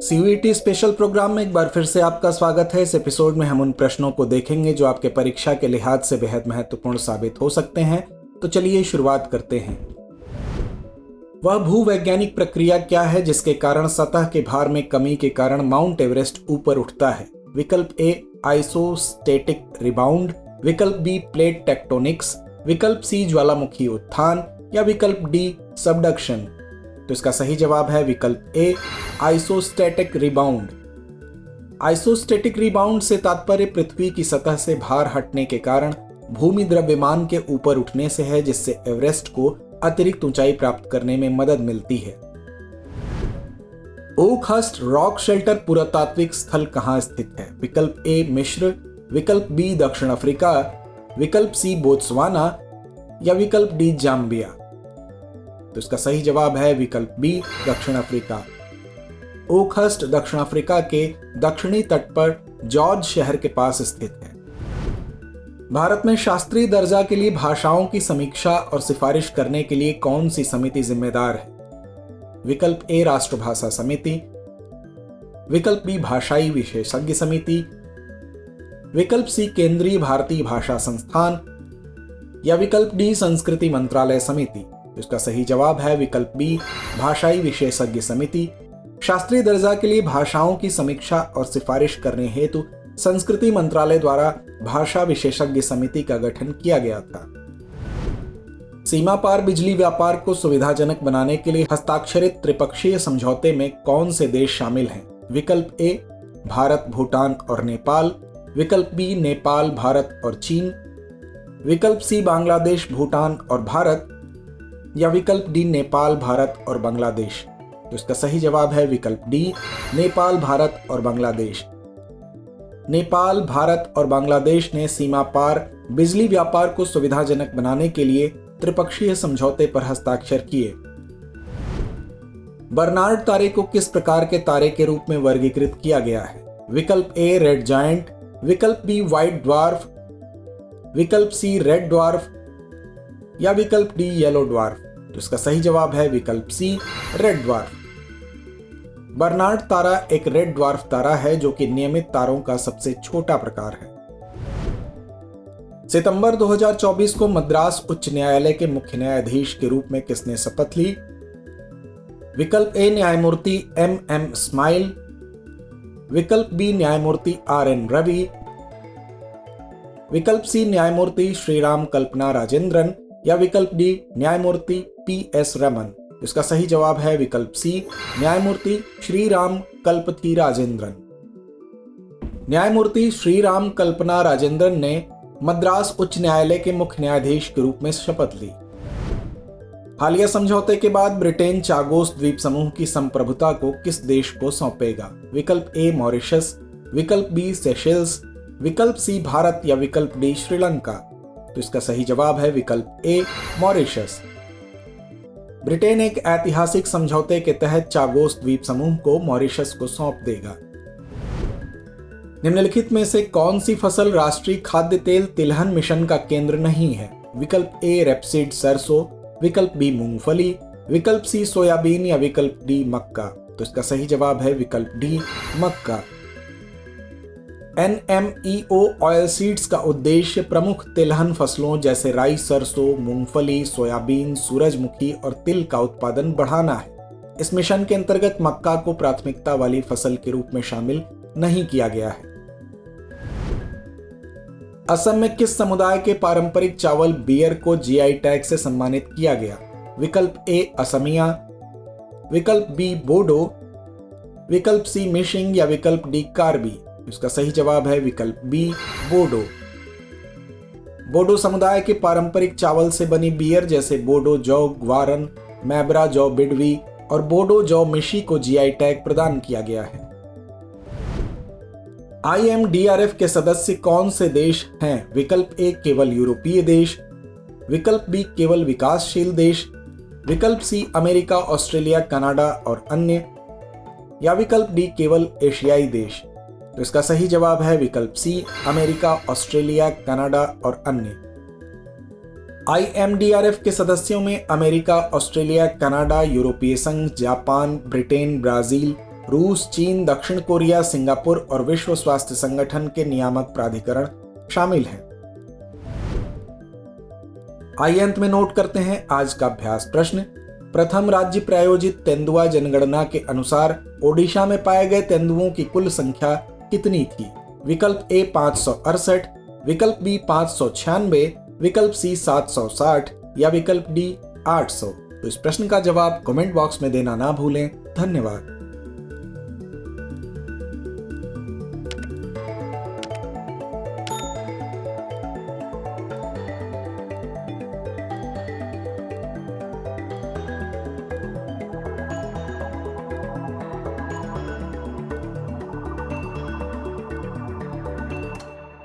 CUET special programme में एक बार फिर से आपका स्वागत है। इस एपिसोड में हम उन प्रश्नों को देखेंगे जो आपके परीक्षा के लिहाज से बेहद महत्वपूर्ण साबित हो सकते हैं। तो चलिए शुरुआत करते हैं। वह भूवैज्ञानिक प्रक्रिया क्या है जिसके कारण सतह के भार में कमी के कारण माउंट एवरेस्ट ऊपर उठता है? विकल्प ए आइसोस्टेटिक रिबाउंड, विकल्प बी प्लेट टेक्टोनिक्स, विकल्प सी ज्वालामुखी उत्थान या विकल्प डी सबडक्शन। तो इसका सही जवाब है विकल्प ए आइसोस्टैटिक रिबाउंड। आइसोस्टैटिक रिबाउंड से तात्पर्य पृथ्वी की सतह से भार हटने के कारण भूमि द्रव्यमान के ऊपर उठने से है, जिससे एवरेस्ट को अतिरिक्त ऊंचाई प्राप्त करने में मदद मिलती है। ओकहर्स्ट रॉक शेल्टर पुरातात्विक स्थल कहां स्थित है? विकल्प ए मिस्र, विकल्प बी दक्षिण अफ्रीका, विकल्प सी बोत्सवाना या विकल्प डी जाम्बिया। तो इसका सही जवाब है विकल्प बी दक्षिण अफ्रीका। ओकहर्स्ट दक्षिण अफ्रीका के दक्षिणी तट पर जॉर्ज शहर के पास स्थित है। भारत में शास्त्रीय दर्जा के लिए भाषाओं की समीक्षा और सिफारिश करने के लिए कौन सी समिति जिम्मेदार है? विकल्प ए राष्ट्रभाषा समिति, विकल्प बी भाषाई विशेषज्ञ समिति, विकल्प सी केंद्रीय भारतीय भाषा संस्थान या विकल्प डी संस्कृति मंत्रालय समिति। इसका सही जवाब है विकल्प बी भाषाई विशेषज्ञ समिति। शास्त्रीय दर्जा के लिए भाषाओं की समीक्षा और सिफारिश करने हेतु संस्कृति मंत्रालय द्वारा भाषा विशेषज्ञ समिति का गठन किया गया था। सीमा पार बिजली व्यापार को सुविधाजनक बनाने के लिए हस्ताक्षरित त्रिपक्षीय समझौते में कौन से देश शामिल हैं? विकल्प ए भारत, भूटान और नेपाल, विकल्प बी नेपाल, भारत और चीन, विकल्प सी बांग्लादेश, भूटान और भारत या विकल्प डी नेपाल, भारत और बांग्लादेश। तो इसका सही जवाब है विकल्प डी नेपाल, भारत और बांग्लादेश। नेपाल, भारत और बांग्लादेश ने सीमा पार बिजली व्यापार को सुविधाजनक बनाने के लिए त्रिपक्षीय समझौते पर हस्ताक्षर किए। बर्नार्ड तारे को किस प्रकार के तारे के रूप में वर्गीकृत किया गया है? विकल्प ए रेड जायंट, विकल्प बी व्हाइट ड्वार्फ, विकल्प सी रेड ड्वार्फ या विकल्प डी येलो ड्वार्फ। तो इसका सही जवाब है विकल्प सी रेड ड्वार्फ। बर्नार्ड तारा एक रेड ड्वार्फ तारा है जो कि नियमित तारों का सबसे छोटा प्रकार है। सितंबर 2024 को मद्रास उच्च न्यायालय के मुख्य न्यायाधीश के रूप में किसने शपथ ली? विकल्प ए न्यायमूर्ति MM स्माइल, विकल्प बी न्यायमूर्ति RN रवि, विकल्प सी न्यायमूर्ति श्रीराम कल्पना राजेंद्रन या विकल्प डी न्यायमूर्ति PS रमन। इसका सही जवाब है विकल्प सी न्यायमूर्ति श्रीराम कल्पथी राजेंद्रन। न्यायमूर्ति श्रीराम कल्पना राजेंद्रन ने मद्रास उच्च न्यायालय के मुख्य न्यायाधीश के रूप में शपथ ली। हालिया समझौते के बाद ब्रिटेन चागोस द्वीप समूह की संप्रभुता को किस देश को सौंपेगा? विकल्प ए मॉरिशस, विकल्प बी सेशेल्स, विकल्प सी भारत या विकल्प डी श्रीलंका। तो इसका सही जवाब है विकल्प ए मॉरिशस। ब्रिटेन एक ऐतिहासिक समझौते के तहत चागोस द्वीप समूह को मॉरिशस को सौंप देगा। निम्नलिखित में से कौन सी फसल राष्ट्रीय खाद्य तेल तिलहन मिशन का केंद्र नहीं है? विकल्प ए रेपसीड सरसों, विकल्प बी मूंगफली, विकल्प सी सोयाबीन या विकल्प डी मक्का। तो इसका सही जवाब है विकल्प डी मक्का। NMEO ऑयल सीड्स का उद्देश्य प्रमुख तिलहन फसलों जैसे राई, सरसों, मूंगफली, सोयाबीन, सूरजमुखी और तिल का उत्पादन बढ़ाना है। इस मिशन के अंतर्गत मक्का को प्राथमिकता वाली फसल के रूप में शामिल नहीं किया गया है। असम में किस समुदाय के पारंपरिक चावल बियर को GI टैग से सम्मानित किया गया? विकल्प ए असमिया, विकल्प बी बोडो, विकल्प सी मिशिंग या विकल्प डी कार्बी। इसका सही जवाब है विकल्प बी बोडो। बोडो समुदाय के पारंपरिक चावल से बनी बियर जैसे बोडो जौ ग्वारन, मैब्रा जौ बिडवी और बोडो जौ मिशी को GI टैग प्रदान किया गया है। IMDRF के सदस्य कौन से देश हैं? विकल्प ए केवल यूरोपीय देश, विकल्प बी केवल विकासशील देश, विकल्प सी अमेरिका, ऑस्ट्रेलिया, कनाडा और अन्य या विकल्प डी केवल एशियाई देश। तो इसका सही जवाब है विकल्प सी अमेरिका, ऑस्ट्रेलिया, कनाडा और अन्य। IMDRF के सदस्यों में अमेरिका, ऑस्ट्रेलिया, कनाडा, यूरोपीय संघ, जापान, ब्रिटेन, ब्राजील, रूस, चीन, दक्षिण कोरिया, सिंगापुर और विश्व स्वास्थ्य संगठन के नियामक प्राधिकरण शामिल हैं। आइए अंत में नोट करते हैं आज का अभ्यास प्रश्न। प्रथम राज्य प्रायोजित तेंदुआ जनगणना के अनुसार ओडिशा में पाए गए तेंदुओं की कुल संख्या कितनी थी? विकल्प ए 568, विकल्प बी 596, विकल्प सी 760 या विकल्प डी 800। तो इस प्रश्न का जवाब कमेंट बॉक्स में देना ना भूलें। धन्यवाद।